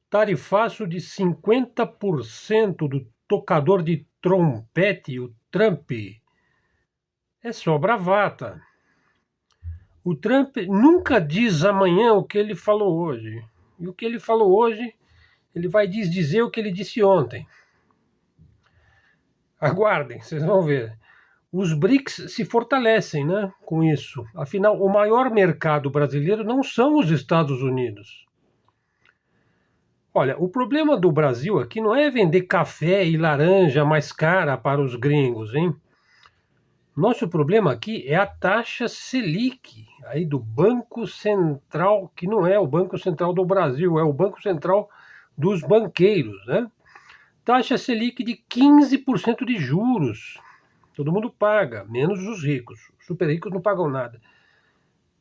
tarifaço de 50% do tocador de trompete, o Trump. É só bravata. O Trump nunca diz amanhã o que ele falou hoje. E o que ele falou hoje, ele vai dizer o que ele disse ontem. Aguardem, vocês vão ver. Os BRICS se fortalecem, né, com isso. Afinal, o maior mercado brasileiro não são os Estados Unidos. Olha, o problema do Brasil aqui não é vender café e laranja mais cara para os gringos, hein? Nosso problema aqui é a taxa Selic, aí do Banco Central, que não é o Banco Central do Brasil, é o Banco Central dos banqueiros, né? Taxa Selic de 15% de juros. Todo mundo paga, menos os ricos. Os super ricos não pagam nada.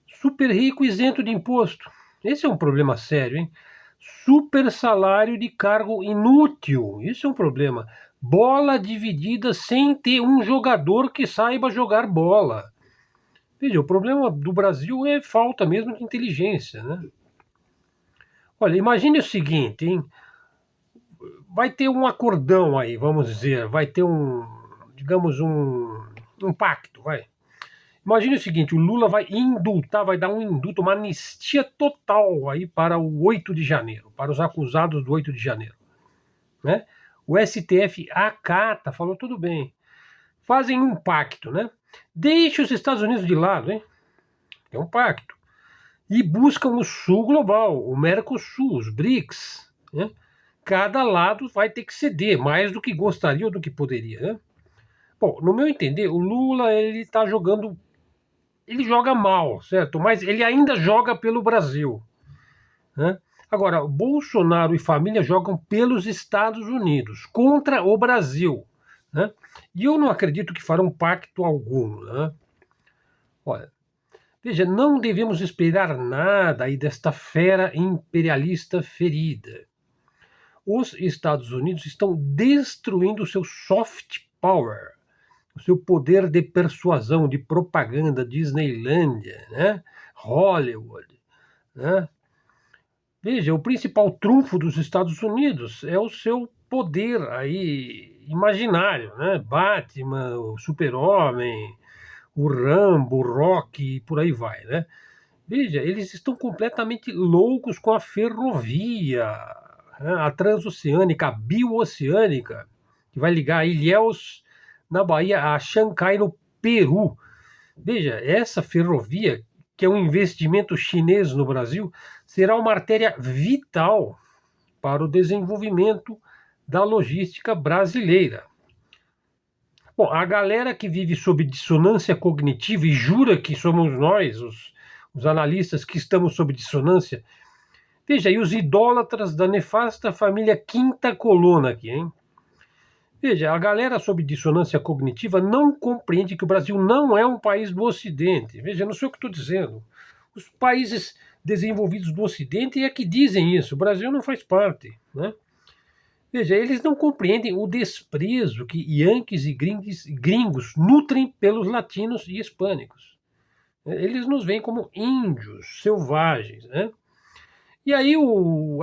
Super rico isento de imposto. Esse é um problema sério, hein? Super salário de cargo inútil. Isso é um problema. Bola dividida sem ter um jogador que saiba jogar bola. Veja, o problema do Brasil é falta mesmo de inteligência, né? Olha, imagine o seguinte, hein? Vai ter um acordão aí, vamos dizer, vai ter digamos, um pacto, vai. Imagine o seguinte, o Lula vai indultar, vai dar um indulto, uma anistia total aí para o 8 de janeiro, para os acusados do 8 de janeiro, né? O STF acata, falou tudo bem. Fazem um pacto, né? Deixe os Estados Unidos de lado, hein? É um pacto. E buscam o Sul global, o Mercosul, os BRICS, né? Cada lado vai ter que ceder mais do que gostaria ou do que poderia, né? Bom, no meu entender, o Lula ele está jogando, ele joga mal, certo? Mas ele ainda joga pelo Brasil, né? Agora, Bolsonaro e família jogam pelos Estados Unidos contra o Brasil, né? E eu não acredito que farão pacto algum, né? Olha, veja, não devemos esperar nada aí desta fera imperialista ferida. Os Estados Unidos estão destruindo o seu soft power, o seu poder de persuasão, de propaganda, Disneylândia, né? Hollywood, né? Veja, o principal trunfo dos Estados Unidos é o seu poder aí imaginário, né? Batman, o Super-Homem, o Rambo, o Rocky, e por aí vai, né? Veja, eles estão completamente loucos com a ferrovia, né? A transoceânica, a bioceânica, que vai ligar Ilhéus, na Bahia, a Xangai, no Peru. Veja, essa ferrovia, que é um investimento chinês no Brasil, será uma artéria vital para o desenvolvimento da logística brasileira. Bom, a galera que vive sob dissonância cognitiva e jura que somos nós, os analistas que estamos sob dissonância, veja aí os idólatras da nefasta família Quinta Colonna aqui, hein? Veja, a galera sob dissonância cognitiva não compreende que o Brasil não é um país do Ocidente. Veja, não sei o que estou dizendo. Os países desenvolvidos do Ocidente é que dizem isso. O Brasil não faz parte, né? Veja, eles não compreendem o desprezo que Yankees e gringos nutrem pelos latinos e hispânicos. Eles nos veem como índios, selvagens, né? E aí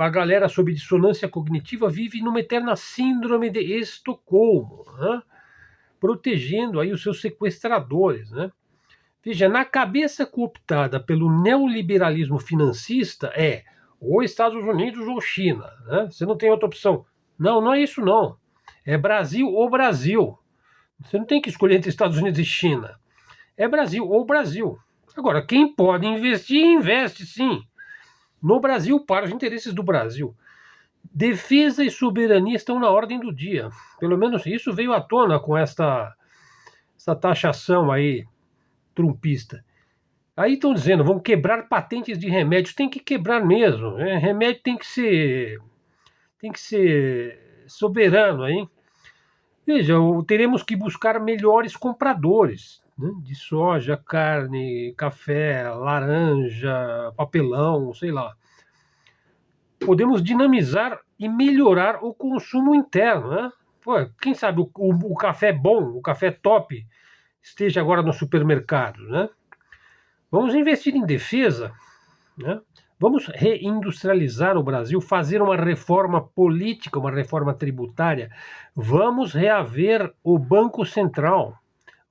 a galera sob dissonância cognitiva vive numa eterna síndrome de Estocolmo, né? Protegendo aí os seus sequestradores, né? Veja, na cabeça cooptada pelo neoliberalismo financista é ou Estados Unidos ou China, né? Você não tem outra opção. Não, não é isso não. É Brasil ou Brasil. Você não tem que escolher entre Estados Unidos e China. É Brasil ou Brasil. Agora, quem pode investir, investe sim. No Brasil, para os interesses do Brasil. Defesa e soberania estão na ordem do dia. Pelo menos isso veio à tona com essa taxação aí trumpista. Aí estão dizendo, vão quebrar patentes de remédios. Tem que quebrar mesmo, né? Remédio tem que ser soberano aí. Veja, teremos que buscar melhores compradores, né? De soja, carne, café, laranja, papelão, sei lá. Podemos dinamizar e melhorar o consumo interno, né? Pô, quem sabe o café bom, o café top, esteja agora no supermercado, né? Vamos investir em defesa, né? Vamos reindustrializar o Brasil, fazer uma reforma política, uma reforma tributária. Vamos reaver o Banco Central.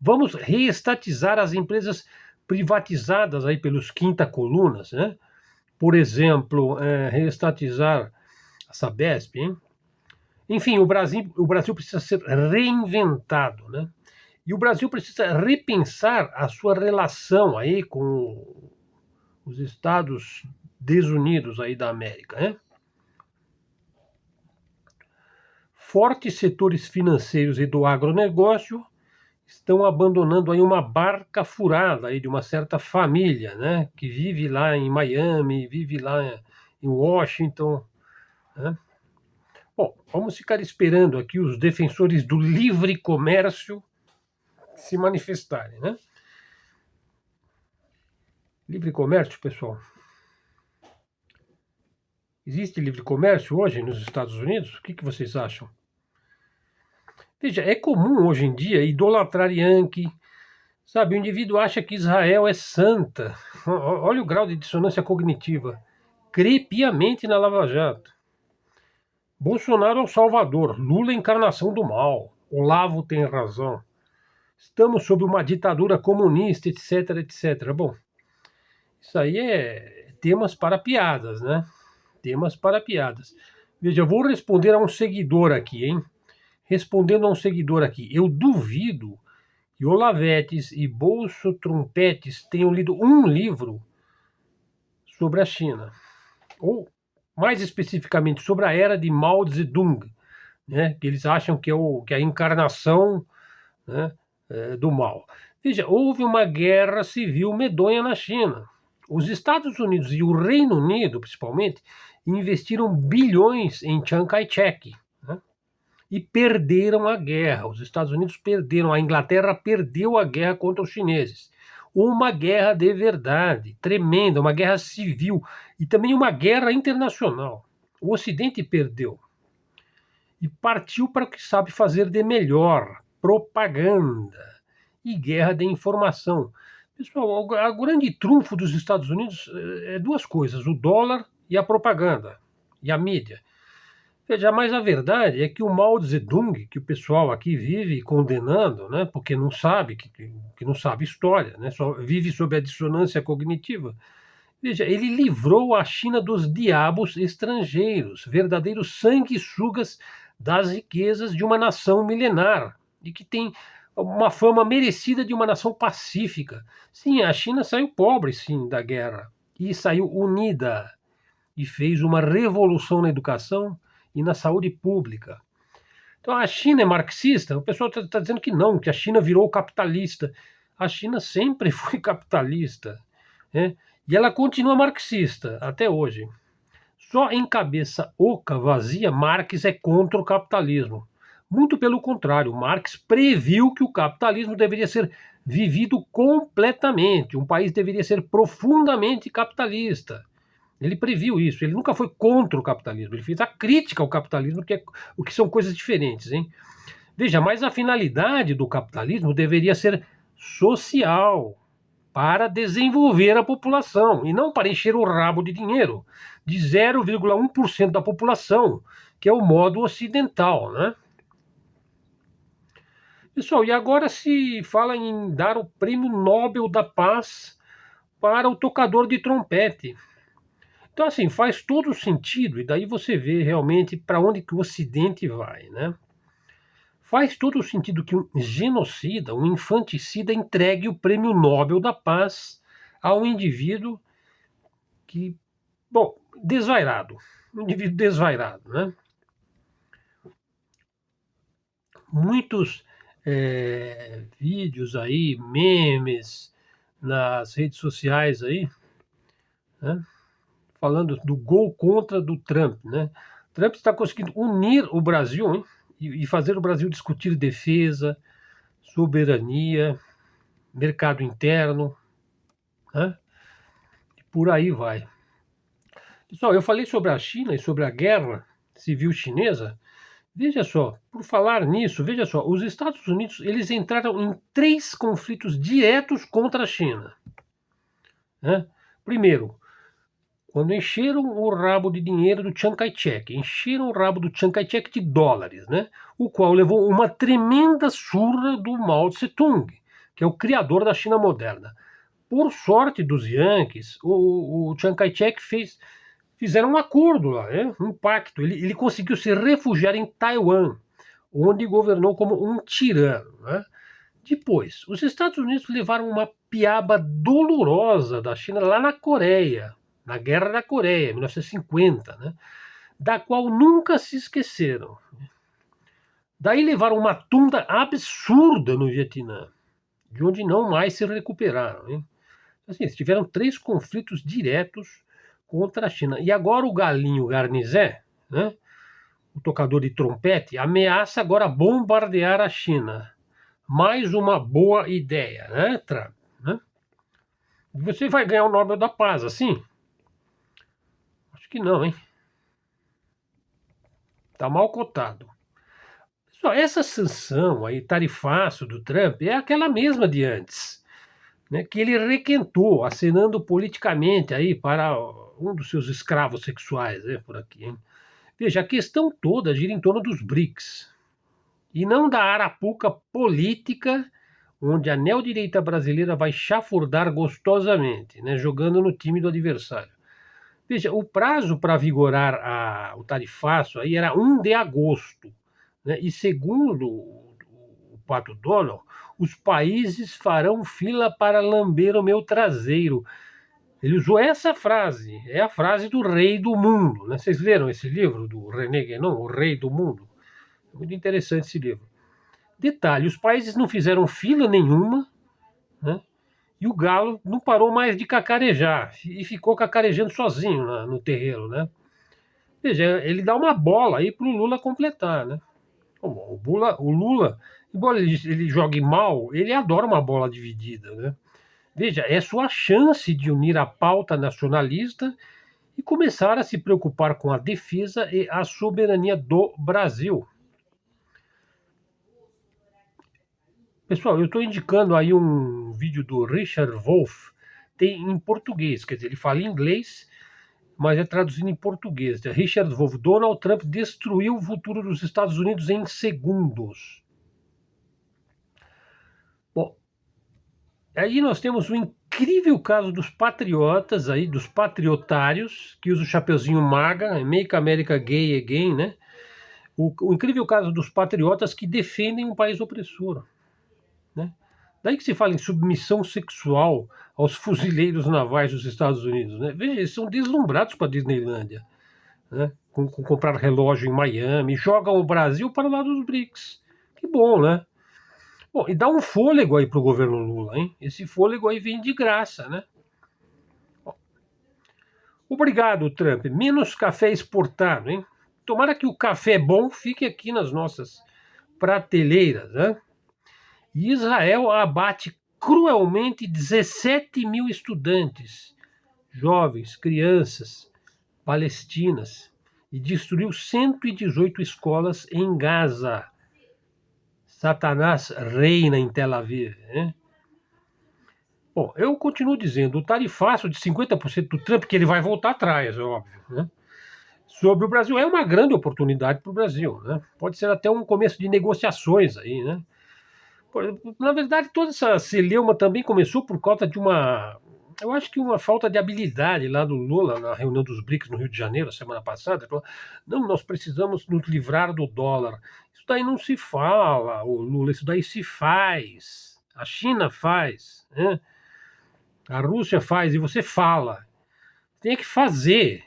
Vamos reestatizar as empresas privatizadas aí pelos quinta colunas, né? Por exemplo, reestatizar a Sabesp, hein? Enfim, o Brasil precisa ser reinventado, né? E o Brasil precisa repensar a sua relação aí com os Estados desunidos aí da América, né? Fortes setores financeiros e do agronegócio estão abandonando aí uma barca furada aí de uma certa família, né? Que vive lá em Miami, vive lá em Washington, né? Bom, vamos ficar esperando aqui os defensores do livre comércio se manifestarem, né? Livre comércio, pessoal. Existe livre comércio hoje nos Estados Unidos? O que vocês acham? Veja, é comum hoje em dia idolatrar Yankee, sabe? O indivíduo acha que Israel é santa. Olha o grau de dissonância cognitiva. Crê piamente na Lava Jato. Bolsonaro é o salvador, Lula é a encarnação do mal, Olavo tem razão. Estamos sob uma ditadura comunista, etc, etc. Bom, isso aí é temas para piadas, né? Temas para piadas. Veja, eu vou responder a um seguidor aqui, hein? Respondendo a um seguidor aqui. Eu duvido que Olavetes e Bolso Trompetes tenham lido um livro sobre a China. Ou, mais especificamente, sobre a era de Mao Zedong, né? Que eles acham que é a encarnação, né, do mal. Veja, houve uma guerra civil medonha na China. Os Estados Unidos e o Reino Unido, principalmente, investiram bilhões em Chiang Kai-shek, né, e perderam a guerra. Os Estados Unidos perderam, a Inglaterra perdeu a guerra contra os chineses. Uma guerra de verdade, tremenda, uma guerra civil e também uma guerra internacional. O Ocidente perdeu e partiu para o que sabe fazer de melhor: propaganda e guerra de informação. Pessoal, o grande trunfo dos Estados Unidos é duas coisas: o dólar e a propaganda, e a mídia. Veja, mas a verdade é que o Mao Zedong, que o pessoal aqui vive condenando, né, porque não sabe, que não sabe história, né, só vive sob a dissonância cognitiva, veja, ele livrou a China dos diabos estrangeiros, verdadeiros sanguessugas das riquezas de uma nação milenar, e que tem uma fama merecida de uma nação pacífica. Sim, a China saiu pobre, sim, da guerra, e saiu unida, e fez uma revolução na educação e na saúde pública. Então a China é marxista? O pessoal está dizendo que não, que a China virou capitalista. A China sempre foi capitalista, né? E ela continua marxista até hoje. Só em cabeça oca, vazia, Marx é contra o capitalismo. Muito pelo contrário, Marx previu que o capitalismo deveria ser vivido completamente. Um país deveria ser profundamente capitalista. Ele previu isso, ele nunca foi contra o capitalismo, ele fez a crítica ao capitalismo, o que são coisas diferentes, hein? Veja, mas a finalidade do capitalismo deveria ser social, para desenvolver a população, e não para encher o rabo de dinheiro de 0,1% da população, que é o modo ocidental, né? Pessoal, e agora se fala em dar o Prêmio Nobel da Paz para o tocador de trompete. Então, assim, faz todo sentido, e daí você vê realmente para onde que o Ocidente vai, né? Faz todo sentido que um genocida, um infanticida, entregue o Prêmio Nobel da Paz a um indivíduo que, bom, desvairado, um indivíduo desvairado, né? Muitos vídeos aí, memes nas redes sociais aí, né, falando do gol contra do Trump, né? Trump está conseguindo unir o Brasil, hein, e fazer o Brasil discutir defesa, soberania, mercado interno, né? E por aí vai. Pessoal, eu falei sobre a China e sobre a guerra civil chinesa. Veja só, por falar nisso, veja só, os Estados Unidos eles entraram em 3 conflitos diretos contra a China, né? Primeiro, quando encheram o rabo de dinheiro do Chiang Kai-shek, encheram o rabo do Chiang Kai-shek de dólares, né? O qual levou uma tremenda surra do Mao Tse-tung, que é o criador da China moderna. Por sorte dos Yankees, o Chiang Kai-shek fizeram um acordo lá, né? Um pacto. Ele conseguiu se refugiar em Taiwan, onde governou como um tirano, né? Depois, os Estados Unidos levaram uma piaba dolorosa da China lá na Coreia, na Guerra da Coreia, 1950, né? Da qual nunca se esqueceram. Daí levaram uma tunda absurda no Vietnã, de onde não mais se recuperaram. Hein? Assim, eles tiveram 3 conflitos diretos contra a China. E agora o galinho Garnizé, né, o tocador de trompete, ameaça agora bombardear a China. Mais uma boa ideia, né, Trump? Né? Você vai ganhar o Nobel da Paz, assim? Acho que não, hein? Tá mal cotado. Só essa sanção aí, tarifaço do Trump, é aquela mesma de antes, né, que ele requentou, acenando politicamente aí para um dos seus escravos sexuais, né, por aqui. Hein? Veja, a questão toda gira em torno dos BRICS, e não da arapuca política, onde a neodireita brasileira vai chafurdar gostosamente, né, jogando no time do adversário. Veja, o prazo para vigorar o tarifaço aí era 1 de agosto. Né? E segundo o Pato Donald, os países farão fila para lamber o meu traseiro. Ele usou essa frase, é a frase do rei do mundo. Né? Vocês leram esse livro do René Guénon, O Rei do Mundo? Muito interessante esse livro. Detalhe, os países não fizeram fila nenhuma, né? E o galo não parou mais de cacarejar e ficou cacarejando sozinho no terreiro, né? Veja, ele dá uma bola aí para o Lula completar, né? O Lula, embora ele jogue mal, ele adora uma bola dividida, né? Veja, é sua chance de unir a pauta nacionalista e começar a se preocupar com a defesa e a soberania do Brasil. Pessoal, eu estou indicando aí um vídeo do Richard Wolff, tem em português, quer dizer, ele fala em inglês, mas é traduzido em português. Richard Wolff, Donald Trump destruiu o futuro dos Estados Unidos em segundos. Bom, aí nós temos o incrível caso dos patriotas aí, dos patriotários, que usam o chapeuzinho MAGA, Make America Gay Again, né? O incrível caso dos patriotas que defendem um país opressor, né? Daí que se fala em submissão sexual aos fuzileiros navais dos Estados Unidos, né? Veja, eles são deslumbrados com a Disneylândia, né? Com comprar relógio em Miami, jogam o Brasil para o lado dos BRICS. Que bom, né? Bom, e dá um fôlego aí para o governo Lula, hein? Esse fôlego aí vem de graça, né? Obrigado, Trump. Menos café exportado, hein? Tomara que o café bom fique aqui nas nossas prateleiras, né? E Israel abate cruelmente 17 mil estudantes, jovens, crianças, palestinas, e destruiu 118 escolas em Gaza. Satanás reina em Tel Aviv, né? Bom, eu continuo dizendo, o tarifaço de 50% do Trump, que ele vai voltar atrás, é óbvio, né? Sobre o Brasil, é uma grande oportunidade para o Brasil, né? Pode ser até um começo de negociações aí, né? Na verdade, toda essa celeuma também começou por causa de eu acho que uma falta de habilidade lá do Lula, na reunião dos BRICS no Rio de Janeiro, semana passada. Ele falou, não, nós precisamos nos livrar do dólar. Isso daí não se fala, o Lula, isso daí se faz. A China faz, né? A Rússia faz, e você fala. Tem que fazer.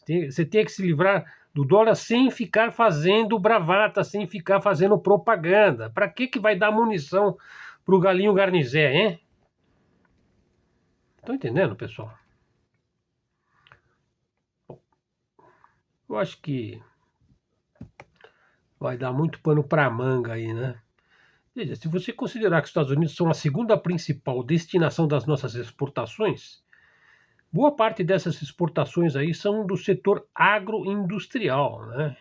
Você tem que se livrar do dólar sem ficar fazendo bravata, sem ficar fazendo propaganda. Para que vai dar munição para o galinho Garnizé, hein? Estão entendendo, pessoal? Eu acho que vai dar muito pano para manga aí, né? Veja, se você considerar que os Estados Unidos são a segunda principal destinação das nossas exportações, boa parte dessas exportações aí são do setor agroindustrial, né?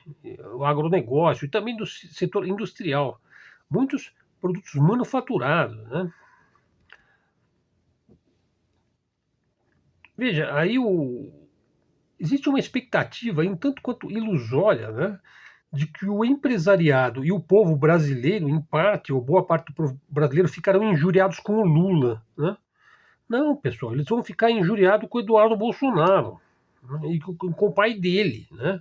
O agronegócio e também do setor industrial. Muitos produtos manufaturados, né? Veja, aí existe uma expectativa, um tanto quanto ilusória, né, de que o empresariado e o povo brasileiro, em parte, ou boa parte do povo brasileiro, ficarão injuriados com o Lula. Né? Não, pessoal, eles vão ficar injuriados com o Eduardo Bolsonaro, né, e com o pai dele. Né?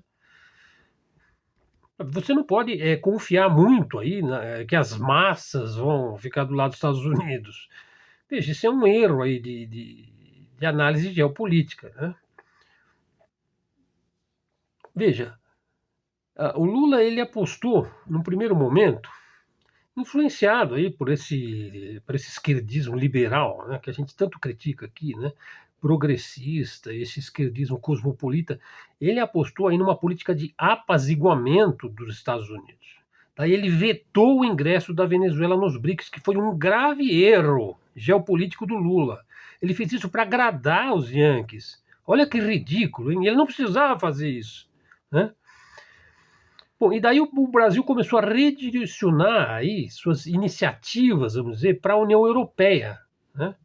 Você não pode confiar muito aí, né, que as massas vão ficar do lado dos Estados Unidos. Veja, isso é um erro aí de análise geopolítica. Né? Veja, o Lula ele apostou, num primeiro momento, influenciado aí por esse esquerdismo liberal, né, que a gente tanto critica aqui, né, progressista, esse esquerdismo cosmopolita, ele apostou aí numa política de apaziguamento dos Estados Unidos. Daí ele vetou o ingresso da Venezuela nos BRICS, que foi um grave erro geopolítico do Lula. Ele fez isso para agradar os Yankees. Olha que ridículo, hein? Ele não precisava fazer isso. Né? Bom, e daí o Brasil começou a redirecionar aí suas iniciativas, vamos dizer, para a União Europeia, né?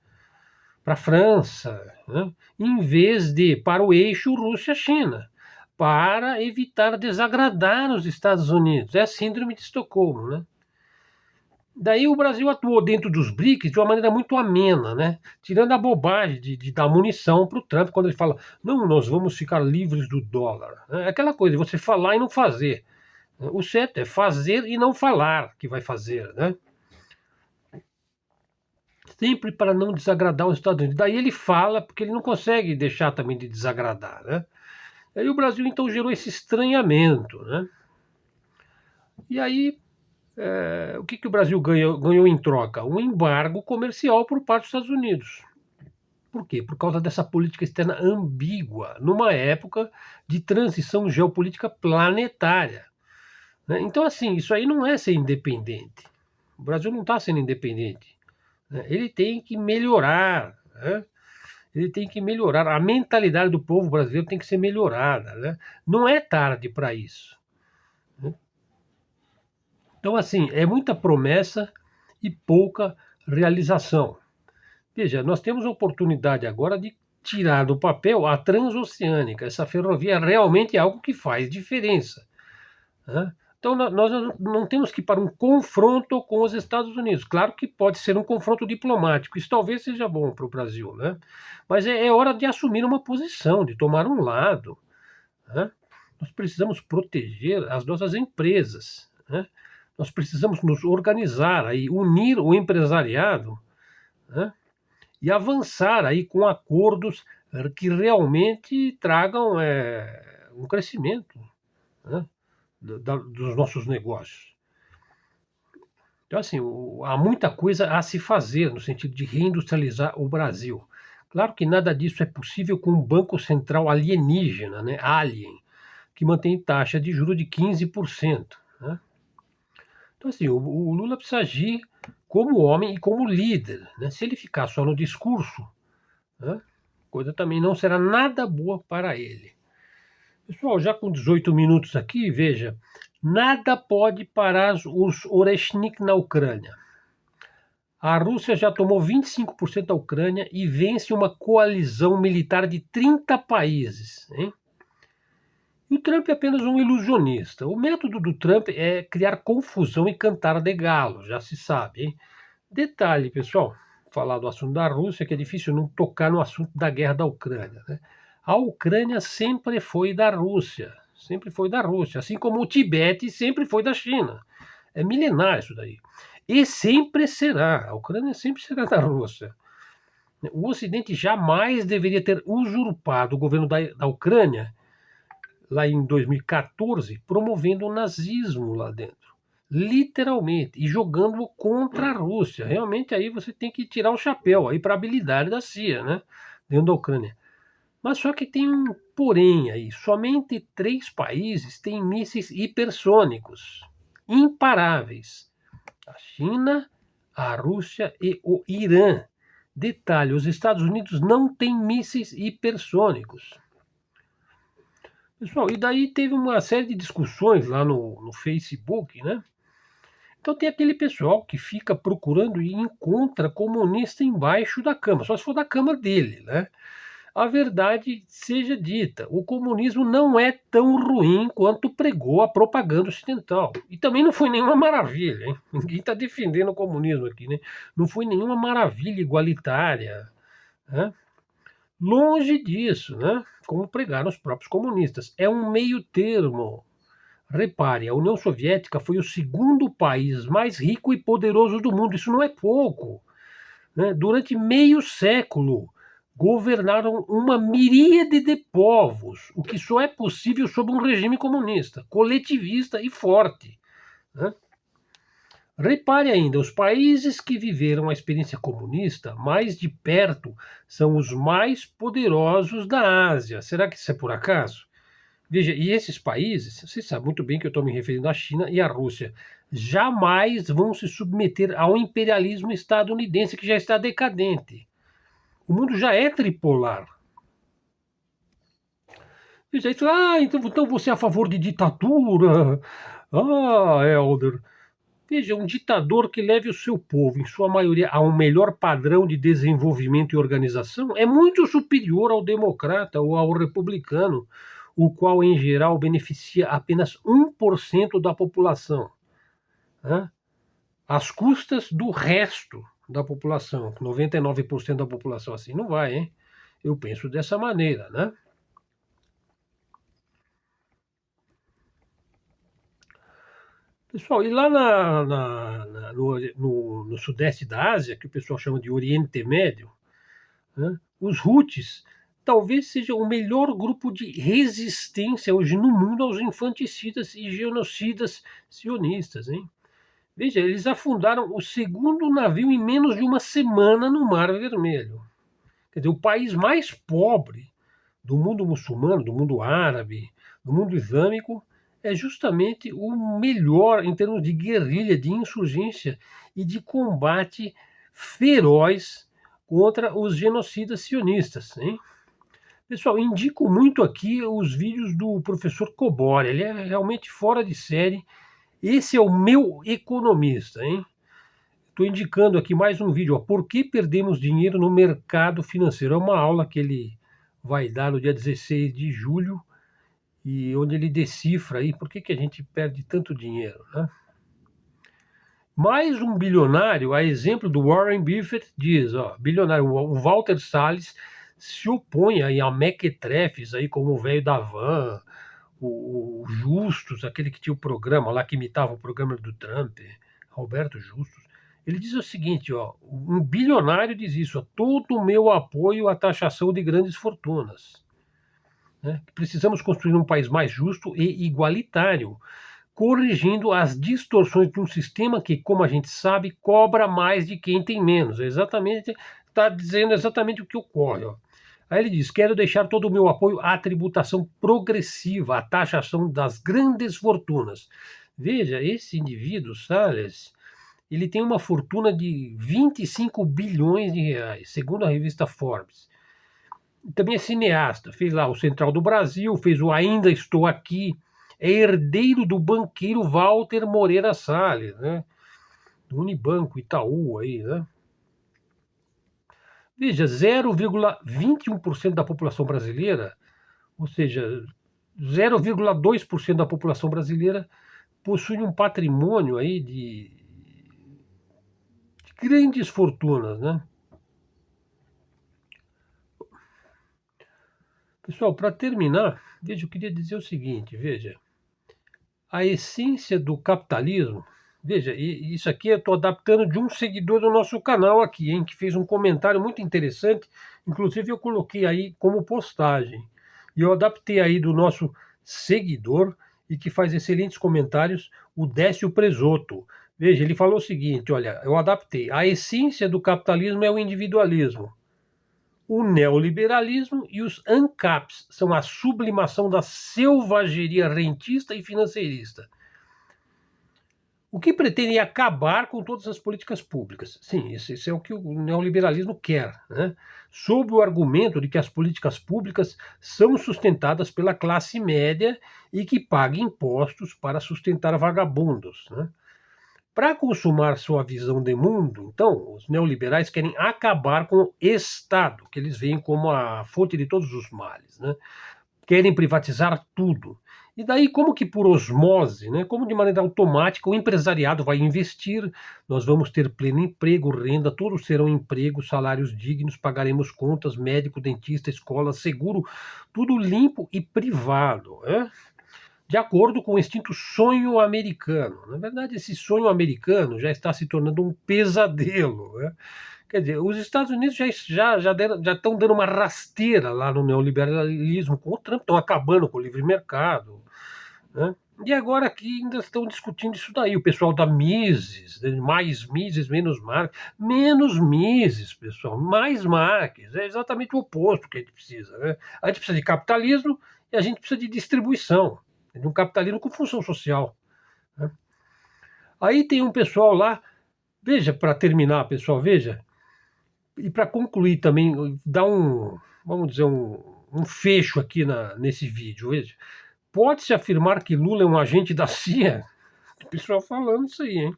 Para a França, né? Em vez de para o eixo Rússia-China, para evitar desagradar os Estados Unidos. É a síndrome de Estocolmo, né? Daí o Brasil atuou dentro dos BRICS de uma maneira muito amena, né? Tirando a bobagem de dar munição para o Trump quando ele fala, não, nós vamos ficar livres do dólar. É aquela coisa, você falar e não fazer. O certo é fazer e não falar que vai fazer, né? Sempre para não desagradar os Estados Unidos. Daí ele fala, porque ele não consegue deixar também de desagradar, né? Aí o Brasil então gerou esse estranhamento, né? E aí, o que o Brasil ganhou em troca? Um embargo comercial por parte dos Estados Unidos. Por quê? Por causa dessa política externa ambígua, numa época de transição geopolítica planetária. Né? Então, assim, isso aí não é ser independente. O Brasil não está sendo independente. Né? Ele tem que melhorar. Né? Ele tem que melhorar. A mentalidade do povo brasileiro tem que ser melhorada. Né? Não é tarde para isso. Né? Então, assim, é muita promessa e pouca realização. Veja, nós temos a oportunidade agora de tirar do papel a transoceânica. Essa ferrovia realmente é algo que faz diferença. Né? Então, nós não temos que ir para um confronto com os Estados Unidos. Claro que pode ser um confronto diplomático, isso talvez seja bom para o Brasil, né? Mas é hora de assumir uma posição, de tomar um lado. Né? Nós precisamos proteger as nossas empresas. Né? Nós precisamos nos organizar, aí, unir o empresariado, né? E avançar aí com acordos que realmente tragam um crescimento. Né? Dos nossos negócios. Então, assim, há muita coisa a se fazer no sentido de reindustrializar o Brasil. Claro que nada disso é possível com um banco central alienígena, né, alien, que mantém taxa de juros de 15%. Né? Então, assim, o Lula precisa agir como homem e como líder. Né? Se ele ficar só no discurso, né, coisa também não será nada boa para ele. Pessoal, já com 18 minutos aqui, veja, nada pode parar os Oreshnik na Ucrânia. A Rússia já tomou 25% da Ucrânia e vence uma coalizão militar de 30 países. Hein? E o Trump é apenas um ilusionista. O método do Trump é criar confusão e cantar de galo, já se sabe. Hein? Detalhe, pessoal, falar do assunto da Rússia, que é difícil não tocar no assunto da guerra da Ucrânia. Né? A Ucrânia sempre foi da Rússia, sempre foi da Rússia, assim como o Tibete sempre foi da China. É milenar isso daí. E sempre será, a Ucrânia sempre será da Rússia. O Ocidente jamais deveria ter usurpado o governo da Ucrânia, lá em 2014, promovendo o nazismo lá dentro. Literalmente, e jogando contra a Rússia. Realmente aí você tem que tirar o chapéu aí para a habilidade da CIA, né? Dentro da Ucrânia. Mas só que tem um porém aí. Somente 3 países têm mísseis hipersônicos, imparáveis. A China, a Rússia e o Irã. Detalhe, os Estados Unidos não têm mísseis hipersônicos. Pessoal, e daí teve uma série de discussões lá no Facebook, né? Então tem aquele pessoal que fica procurando e encontra comunista embaixo da cama, só se for da cama dele, né? a verdade seja dita, o comunismo não é tão ruim quanto pregou a propaganda ocidental. E também não foi nenhuma maravilha, hein? Ninguém está defendendo o comunismo aqui, né? Não foi nenhuma maravilha igualitária, né? Longe disso, né? Como pregaram os próprios comunistas. É um meio termo. Repare, a União Soviética foi o segundo país mais rico e poderoso do mundo. Isso não é pouco, né? Durante meio século, governaram uma miríade de povos, o que só é possível sob um regime comunista, coletivista e forte, né? Repare ainda, os países que viveram a experiência comunista mais de perto são os mais poderosos da Ásia. Será que isso é por acaso? Veja, e esses países, você sabe muito bem que eu estou me referindo à China e à Rússia, jamais vão se submeter ao imperialismo estadunidense que já está decadente. O mundo já é tripolar. Veja, isso, então você é a favor de ditadura? Ah, Helder. Veja, um ditador que leve o seu povo, em sua maioria, a um melhor padrão de desenvolvimento e organização é muito superior ao democrata ou ao republicano, o qual, em geral, beneficia apenas 1% da população, né? Às custas do resto da população, 99% da população. Assim não vai, hein? Eu penso dessa maneira, né? Pessoal, e lá no sudeste da Ásia, que o pessoal chama de Oriente Médio, né, os Houthis talvez sejam o melhor grupo de resistência hoje no mundo aos infanticidas e genocidas sionistas, hein? Veja, eles afundaram o segundo navio em menos de uma semana no Mar Vermelho. Quer dizer, o país mais pobre do mundo muçulmano, do mundo árabe, do mundo islâmico, é justamente o melhor em termos de guerrilha, de insurgência e de combate feroz contra os genocidas sionistas, hein? Pessoal, indico muito aqui os vídeos do professor Cobori, ele é realmente fora de série. Esse é o meu economista, hein? Estou indicando aqui mais um vídeo, ó, por que perdemos dinheiro no mercado financeiro? É uma aula que ele vai dar no dia 16 de julho, e onde ele decifra aí por que a gente perde tanto dinheiro, né? Mais um bilionário, a exemplo do Warren Buffett, diz, ó, bilionário, o Walter Salles se opõe aí a mequetrefes aí como o velho da van, o Justus, aquele que tinha o programa lá, que imitava o programa do Trump, Roberto Justus. Ele diz o seguinte, ó, um bilionário diz isso, ó, todo o meu apoio à taxação de grandes fortunas, né? Precisamos construir um país mais justo e igualitário, corrigindo as distorções de um sistema que, como a gente sabe, cobra mais de quem tem menos. Está dizendo exatamente o que ocorre, ó. Aí ele diz: quero deixar todo o meu apoio à tributação progressiva, à taxação das grandes fortunas. Veja, esse indivíduo, Salles, ele tem uma fortuna de 25 bilhões de reais, segundo a revista Forbes. Também é cineasta, fez lá o Central do Brasil, fez o Ainda Estou Aqui, é herdeiro do banqueiro Walter Moreira Salles, né? Do Unibanco, Itaú aí, né? Veja, 0,21% da população brasileira, ou seja, 0,2% da população brasileira possui um patrimônio aí de grandes fortunas, né? Pessoal, para terminar, veja, eu queria dizer o seguinte, veja, a essência do capitalismo, veja, isso aqui eu estou adaptando de um seguidor do nosso canal aqui, hein, que fez um comentário muito interessante, inclusive eu coloquei aí como postagem, e eu adaptei aí do nosso seguidor, e que faz excelentes comentários, o Décio Presoto. Veja, ele falou o seguinte, olha, eu adaptei, a essência do capitalismo é o individualismo. O neoliberalismo e os ANCAPs são a sublimação da selvageria rentista e financeirista. O que pretende é acabar com todas as políticas públicas. Sim, esse é o que o neoliberalismo quer, né? Sob o argumento de que as políticas públicas são sustentadas pela classe média e que paga impostos para sustentar vagabundos, né? Para consumar sua visão de mundo, então, os neoliberais querem acabar com o Estado, que eles veem como a fonte de todos os males, né? Querem privatizar tudo. E daí, como que por osmose, né? Como de maneira automática, o empresariado vai investir, nós vamos ter pleno emprego, renda, todos serão empregos, salários dignos, pagaremos contas, médico, dentista, escola, seguro, tudo limpo e privado, né? De acordo com o extinto sonho americano. Na verdade, esse sonho americano já está se tornando um pesadelo, né? Quer dizer, os Estados Unidos já estão dando uma rasteira lá no neoliberalismo com o Trump, estão acabando com o livre mercado, né? E agora aqui ainda estão discutindo isso daí. O pessoal da Mises, né? Mais Mises, menos Mises, pessoal, mais Marx. É exatamente o oposto que a gente precisa, né? A gente precisa de capitalismo e a gente precisa de distribuição, de um capitalismo com função social, né? Aí tem um pessoal lá, veja, para terminar, pessoal, veja, e para concluir também, dar vamos dizer, um fecho aqui nesse vídeo, veja. Pode-se afirmar que Lula é um agente da CIA? O pessoal falando isso aí, hein?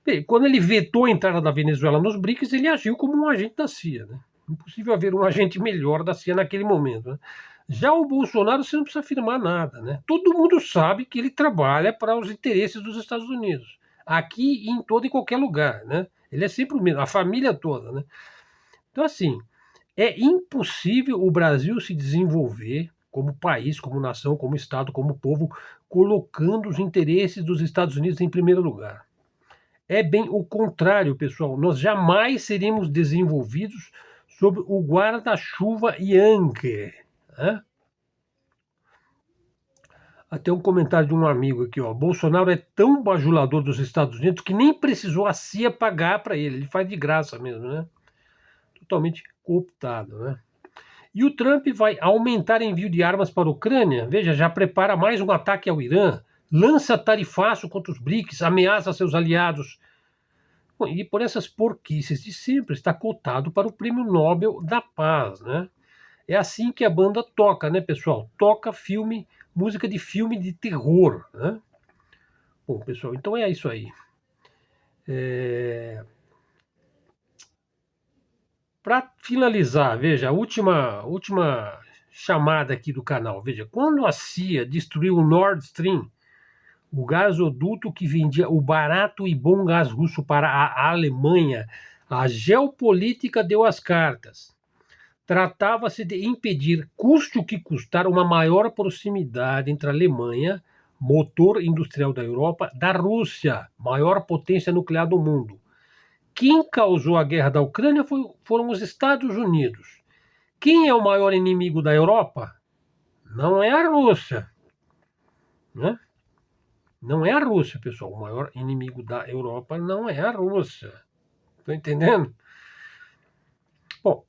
Bem, quando ele vetou a entrada da Venezuela nos BRICS, ele agiu como um agente da CIA, né? Impossível haver um agente melhor da CIA naquele momento, né? Já o Bolsonaro, você não precisa afirmar nada, né? Todo mundo sabe que ele trabalha para os interesses dos Estados Unidos, aqui e em todo e qualquer lugar, né? Ele é sempre o mesmo, a família toda, né? Então, assim, é impossível o Brasil se desenvolver como país, como nação, como Estado, como povo, colocando os interesses dos Estados Unidos em primeiro lugar. É bem o contrário, pessoal. Nós jamais seremos desenvolvidos sob o guarda-chuva Yankee, né? Até um comentário de um amigo aqui, ó. Bolsonaro é tão bajulador dos Estados Unidos que nem precisou a CIA pagar para ele. Ele faz de graça mesmo, né? Totalmente cooptado, né? E o Trump vai aumentar envio de armas para a Ucrânia. Veja, já prepara mais um ataque ao Irã, lança tarifaço contra os BRICS, ameaça seus aliados. Bom, e por essas porquices de sempre, está cotado para o Prêmio Nobel da Paz, né? É assim que a banda toca, né, pessoal? Toca filme, música de filme de terror, né? Bom, pessoal, então é isso aí. Para finalizar, veja, a última chamada aqui do canal. Veja, quando a CIA destruiu o Nord Stream, o gasoduto que vendia o barato e bom gás russo para a Alemanha, a geopolítica deu as cartas. Tratava-se de impedir, custe o que custar, uma maior proximidade entre a Alemanha, motor industrial da Europa, da Rússia, maior potência nuclear do mundo. Quem causou a guerra da Ucrânia foram os Estados Unidos. Quem é o maior inimigo da Europa? Não é a Rússia, né? Não é a Rússia, pessoal. O maior inimigo da Europa não é a Rússia. Estão entendendo? Bom,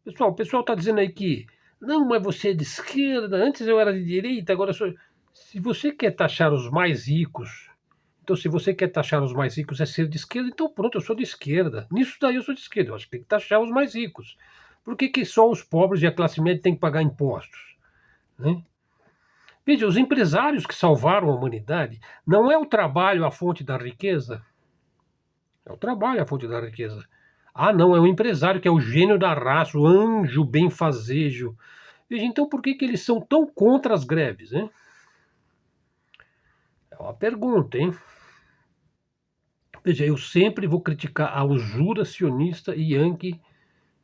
pessoal, o pessoal está dizendo aí que não, mas você é de esquerda, antes eu era de direita, agora eu sou. Se você quer taxar os mais ricos, então se você quer taxar os mais ricos é ser de esquerda, então pronto, eu sou de esquerda. Nisso daí eu sou de esquerda, eu acho que tem que taxar os mais ricos. Por que só os pobres e a classe média têm que pagar impostos, né? Veja, os empresários que salvaram a humanidade, não é o trabalho a fonte da riqueza? É o trabalho a fonte da riqueza. Ah, não, é o empresário que é o gênio da raça, o anjo benfazejo. Veja, então por que eles são tão contra as greves, hein? É uma pergunta, hein? Veja, eu sempre vou criticar a usura sionista e Yankee,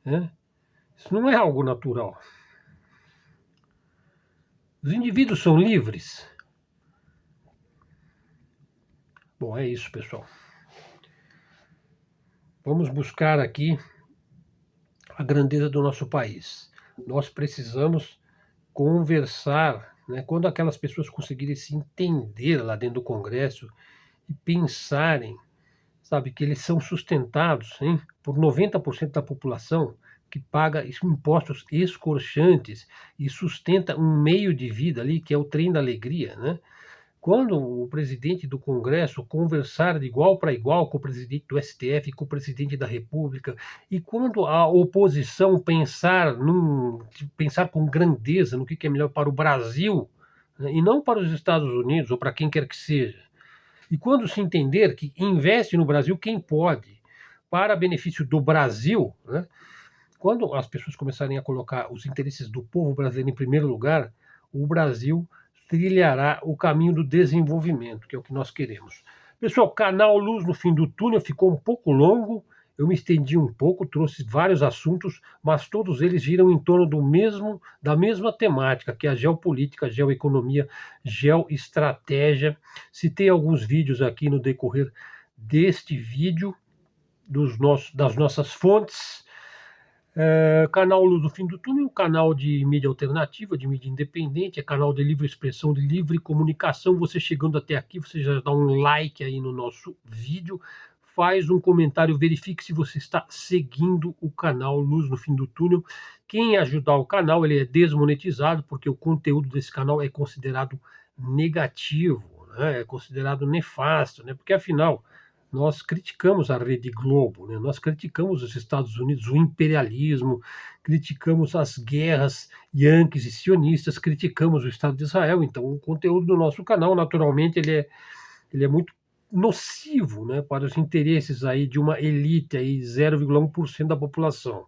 né? Isso não é algo natural. Os indivíduos são livres? Bom, é isso, pessoal. Vamos buscar aqui a grandeza do nosso país. Nós precisamos conversar, né? Quando aquelas pessoas conseguirem se entender lá dentro do Congresso e pensarem, sabe, que eles são sustentados, hein, por 90% da população que paga impostos escorchantes e sustenta um meio de vida ali, que é o trem da alegria, né? Quando o presidente do Congresso conversar de igual para igual com o presidente do STF, com o presidente da República, e quando a oposição pensar com grandeza no que é melhor para o Brasil, né, e não para os Estados Unidos ou para quem quer que seja, E quando se entender que investe no Brasil quem pode, para benefício do Brasil, né? Quando as pessoas começarem a colocar os interesses do povo brasileiro em primeiro lugar, o Brasil trilhará o caminho do desenvolvimento, que é o que nós queremos. Pessoal, canal Luz no Fim do Túnel ficou um pouco longo, eu me estendi um pouco, trouxe vários assuntos, mas todos eles giram em torno da mesma temática, que é a geopolítica, a geoeconomia, geoestratégia. Citei alguns vídeos aqui no decorrer deste vídeo, das nossas fontes. Canal Luz do Fim do Túnel, canal de mídia alternativa, de mídia independente, é canal de livre expressão, de livre comunicação. Você chegando até aqui, você já dá um like aí no nosso vídeo, faz um comentário, verifique se você está seguindo o canal Luz no Fim do Túnel. Quem ajudar o canal, ele é desmonetizado, porque o conteúdo desse canal é considerado negativo, né? É considerado nefasto, né? Porque afinal nós criticamos a Rede Globo, né? Nós criticamos os Estados Unidos, o imperialismo, criticamos as guerras yanquis e sionistas, criticamos o Estado de Israel. Então, o conteúdo do nosso canal, naturalmente, ele é muito nocivo, né, para os interesses aí de uma elite, aí 0,1% da população.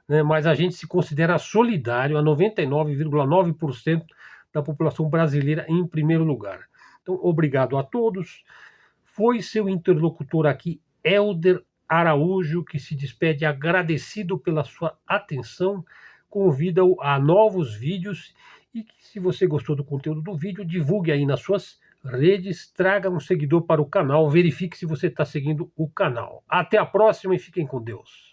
Né? Mas a gente se considera solidário a 99,9% da população brasileira em primeiro lugar. Então, obrigado a todos. Foi seu interlocutor aqui, Helder Araújo, que se despede agradecido pela sua atenção, convida-o a novos vídeos e que, se você gostou do conteúdo do vídeo, divulgue aí nas suas redes, traga um seguidor para o canal, verifique se você está seguindo o canal. Até a próxima e fiquem com Deus.